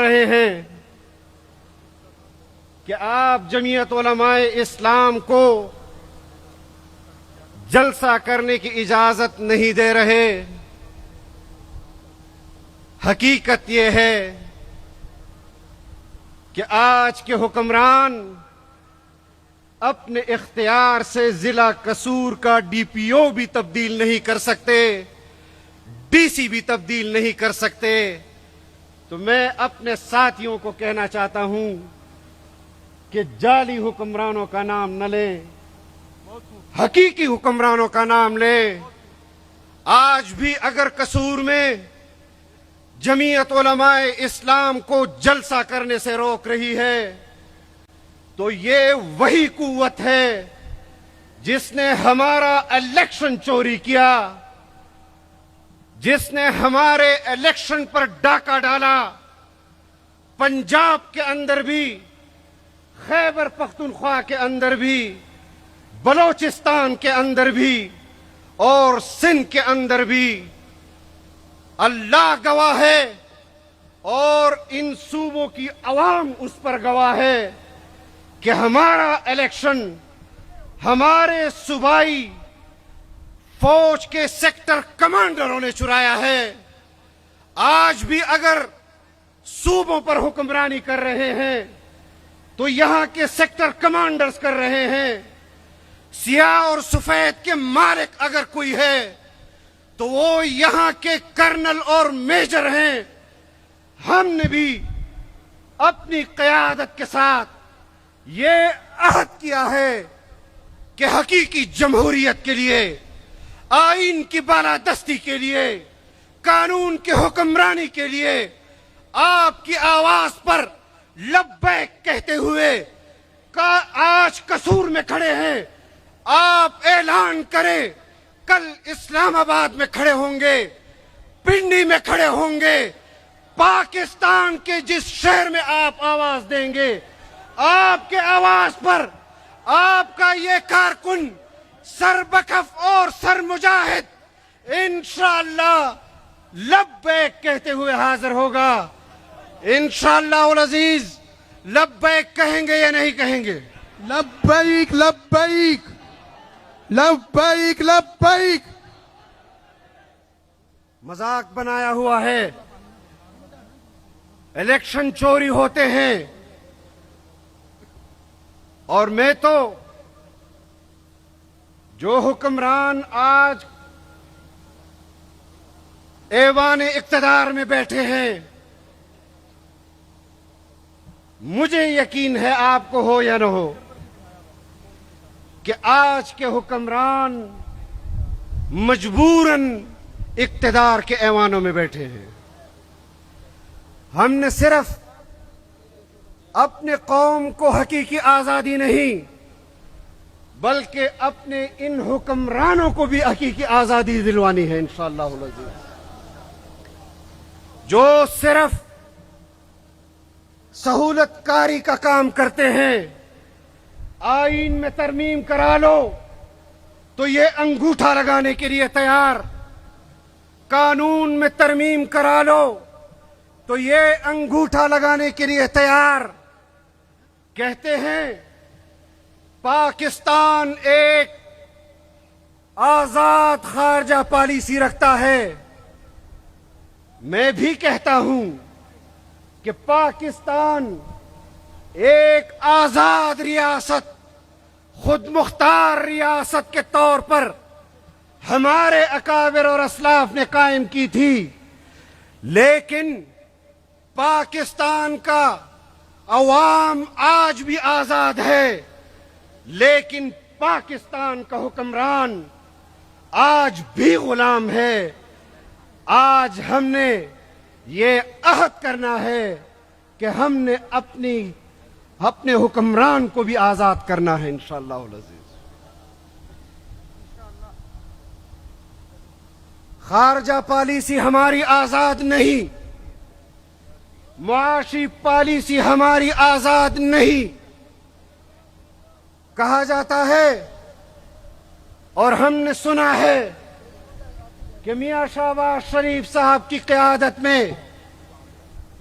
رہے ہیں کہ آپ جمعیت علماء اسلام کو جلسہ کرنے کی اجازت نہیں دے رہے. حقیقت یہ ہے کہ آج کے حکمران اپنے اختیار سے ضلع قصور کا ڈی پی او بھی تبدیل نہیں کر سکتے, ڈی سی بھی تبدیل نہیں کر سکتے. تو میں اپنے ساتھیوں کو کہنا چاہتا ہوں کہ جعلی حکمرانوں کا نام نہ لیں, حقیقی حکمرانوں کا نام لیں. آج بھی اگر قصور میں جمعیت علماء اسلام کو جلسہ کرنے سے روک رہی ہے تو یہ وہی قوت ہے جس نے ہمارا الیکشن چوری کیا, جس نے ہمارے الیکشن پر ڈاکہ ڈالا. پنجاب کے اندر بھی, خیبر پختونخوا کے اندر بھی, بلوچستان کے اندر بھی اور سندھ کے اندر بھی. اللہ گواہ ہے اور ان صوبوں کی عوام اس پر گواہ ہے کہ ہمارا الیکشن ہمارے صوبائی فوج کے سیکٹر کمانڈروں نے چرایا ہے. آج بھی اگر صوبوں پر حکمرانی کر رہے ہیں تو یہاں کے سیکٹر کمانڈرز کر رہے ہیں. سیاہ اور سفید کے مالک اگر کوئی ہے تو وہ یہاں کے کرنل اور میجر ہیں. ہم نے بھی اپنی قیادت کے ساتھ یہ عہد کیا ہے کہ حقیقی جمہوریت کے لیے, آئین کی بالادستی کے لیے, قانون کی حکمرانی کے لیے آپ کی آواز پر لبیک کہتے ہوئے آج قصور میں کھڑے ہیں. آپ اعلان کریں, کل اسلام آباد میں کھڑے ہوں گے, پنڈی میں کھڑے ہوں گے. پاکستان کے جس شہر میں آپ آواز دیں گے, آپ کے آواز پر آپ کا یہ کارکن سربکف اور سر مجاہد انشاءاللہ لبیک کہتے ہوئے حاضر ہوگا. انشاءاللہ العزیز لبیک کہیں گے یا نہیں کہیں گے؟ لبیک لبیک لبیک لبیک. مذاق بنایا ہوا ہے, الیکشن چوری ہوتے ہیں. اور میں تو جو حکمران آج ایوان اقتدار میں بیٹھے ہیں, مجھے یقین ہے آپ کو ہو یا نہ ہو کہ آج کے حکمران مجبوراً اقتدار کے ایوانوں میں بیٹھے ہیں. ہم نے صرف اپنے قوم کو حقیقی آزادی نہیں بلکہ اپنے ان حکمرانوں کو بھی حقیقی آزادی دلوانی ہے انشاءاللہ العزیز. جو صرف سہولت کاری کا کام کرتے ہیں, آئین میں ترمیم کرا لو تو یہ انگوٹھا لگانے کے لیے تیار, قانون میں ترمیم کرا لو تو یہ انگوٹھا لگانے کے لیے تیار. کہتے ہیں پاکستان ایک آزاد خارجہ پالیسی رکھتا ہے. میں بھی کہتا ہوں کہ پاکستان ایک آزاد ریاست, خود مختار ریاست کے طور پر ہمارے اکابر اور اسلاف نے قائم کی تھی. لیکن پاکستان کا عوام آج بھی آزاد ہے, لیکن پاکستان کا حکمران آج بھی غلام ہے. آج ہم نے یہ عہد کرنا ہے کہ ہم نے اپنے حکمران کو بھی آزاد کرنا ہے انشاءاللہ العزیز. خارجہ پالیسی ہماری آزاد نہیں, معاشی پالیسی ہماری آزاد نہیں. کہا جاتا ہے اور ہم نے سنا ہے کہ میاں شہباز شریف صاحب کی قیادت میں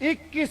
21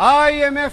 IMF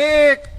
$1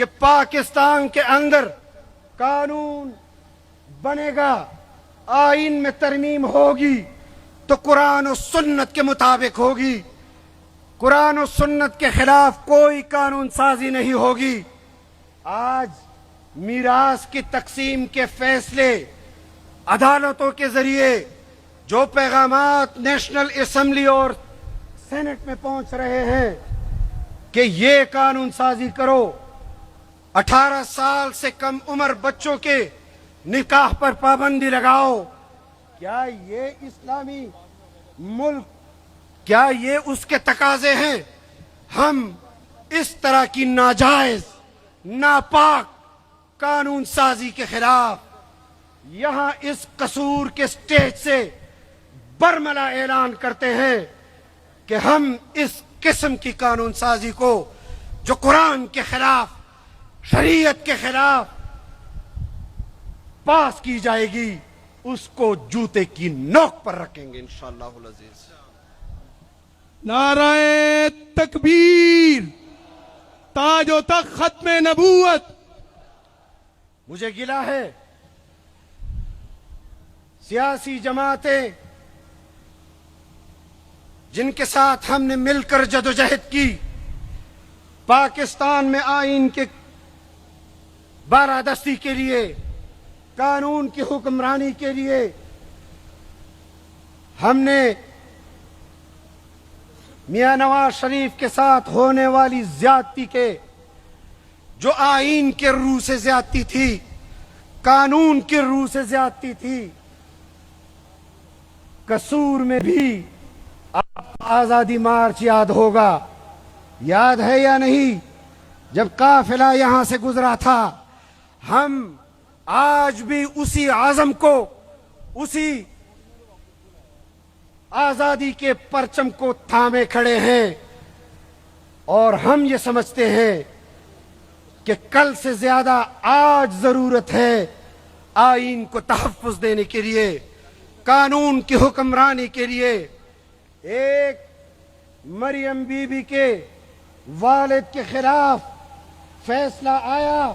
کہ پاکستان کے اندر قانون بنے گا، آئین میں ترمیم ہوگی تو قرآن و سنت کے مطابق ہوگی، قرآن و سنت کے خلاف کوئی قانون سازی نہیں ہوگی۔ آج میراث کی تقسیم کے فیصلے عدالتوں کے ذریعے جو پیغامات نیشنل اسمبلی اور سینٹ میں پہنچ رہے ہیں کہ یہ قانون سازی کرو، 18 سال سے کم عمر بچوں کے نکاح پر پابندی لگاؤ، کیا یہ اسلامی ملک، کیا یہ اس کے تقاضے ہیں؟ ہم اس طرح کی ناجائز ناپاک قانون سازی کے خلاف یہاں اس قصور کے سٹیج سے برملا اعلان کرتے ہیں کہ ہم اس قسم کی قانون سازی کو جو قرآن کے خلاف، شریعت کے خلاف پاس کی جائے گی، اس کو جوتے کی نوک پر رکھیں گے انشاءاللہ العزیز۔ نعرہ تکبیر، تاج و تخت ختم نبوت۔ مجھے گلہ ہے سیاسی جماعتیں جن کے ساتھ ہم نے مل کر جدوجہد کی، پاکستان میں آئین کے بالادستی کے لیے، قانون کی حکمرانی کے لیے، ہم نے میاں نواز شریف کے ساتھ ہونے والی زیادتی کے، جو آئین کے روح سے زیادتی تھی، قانون کے روح سے زیادتی تھی، قصور میں بھی آپ آزادی مارچ یاد ہوگا، یاد ہے یا نہیں؟ جب قافلہ یہاں سے گزرا تھا، ہم آج بھی اسی عزم کو، اسی آزادی کے پرچم کو تھامے کھڑے ہیں، اور ہم یہ سمجھتے ہیں کہ کل سے زیادہ آج ضرورت ہے آئین کو تحفظ دینے کے لیے، قانون کی حکمرانی کے لیے۔ ایک مریم بی بی کے والد کے خلاف فیصلہ آیا،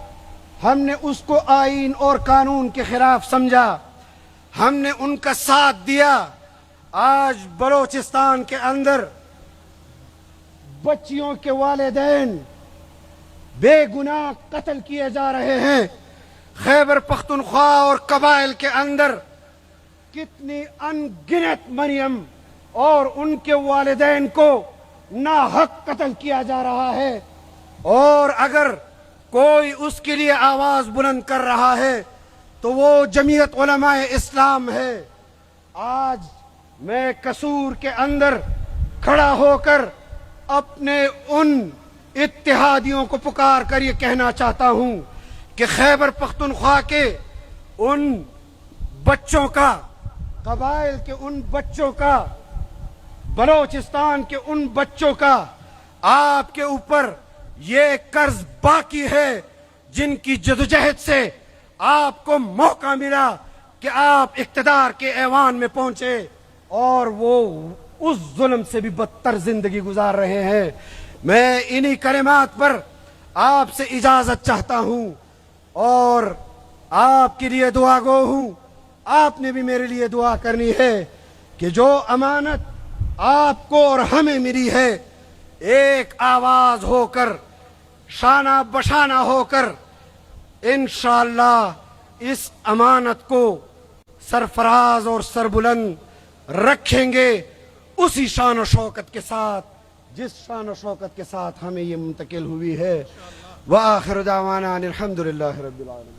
ہم نے اس کو آئین اور قانون کے خلاف سمجھا، ہم نے ان کا ساتھ دیا۔ آج بلوچستان کے اندر بچیوں کے والدین بے گناہ قتل کیے جا رہے ہیں۔ خیبر پختونخوا اور قبائل کے اندر کتنی ان گنت مریم اور ان کے والدین کو ناحق قتل کیا جا رہا ہے، اور اگر کوئی اس کے لیے آواز بلند کر رہا ہے تو وہ جمعیت علماء اسلام ہے۔ آج میں قصور کے اندر کھڑا ہو کر اپنے ان اتحادیوں کو پکار کر یہ کہنا چاہتا ہوں کہ خیبر پختونخوا کے ان بچوں کا، قبائل کے ان بچوں کا، بلوچستان کے ان بچوں کا آپ کے اوپر یہ قرض باقی ہے، جن کی جدوجہد سے آپ کو موقع ملا کہ آپ اقتدار کے ایوان میں پہنچے، اور وہ اس ظلم سے بھی بدتر زندگی گزار رہے ہیں۔ میں انہی کلمات پر آپ سے اجازت چاہتا ہوں، اور آپ کے لیے دعا گو ہوں۔ آپ نے بھی میرے لیے دعا کرنی ہے کہ جو امانت آپ کو اور ہمیں ملی ہے، ایک آواز ہو کر، شانہ بشانہ ہو کر انشاءاللہ اس امانت کو سرفراز اور سربلند رکھیں گے، اسی شان و شوکت کے ساتھ جس شان و شوکت کے ساتھ ہمیں یہ منتقل ہوئی ہے۔ وآخر دعوانا ان الحمدللہ رب العالمین۔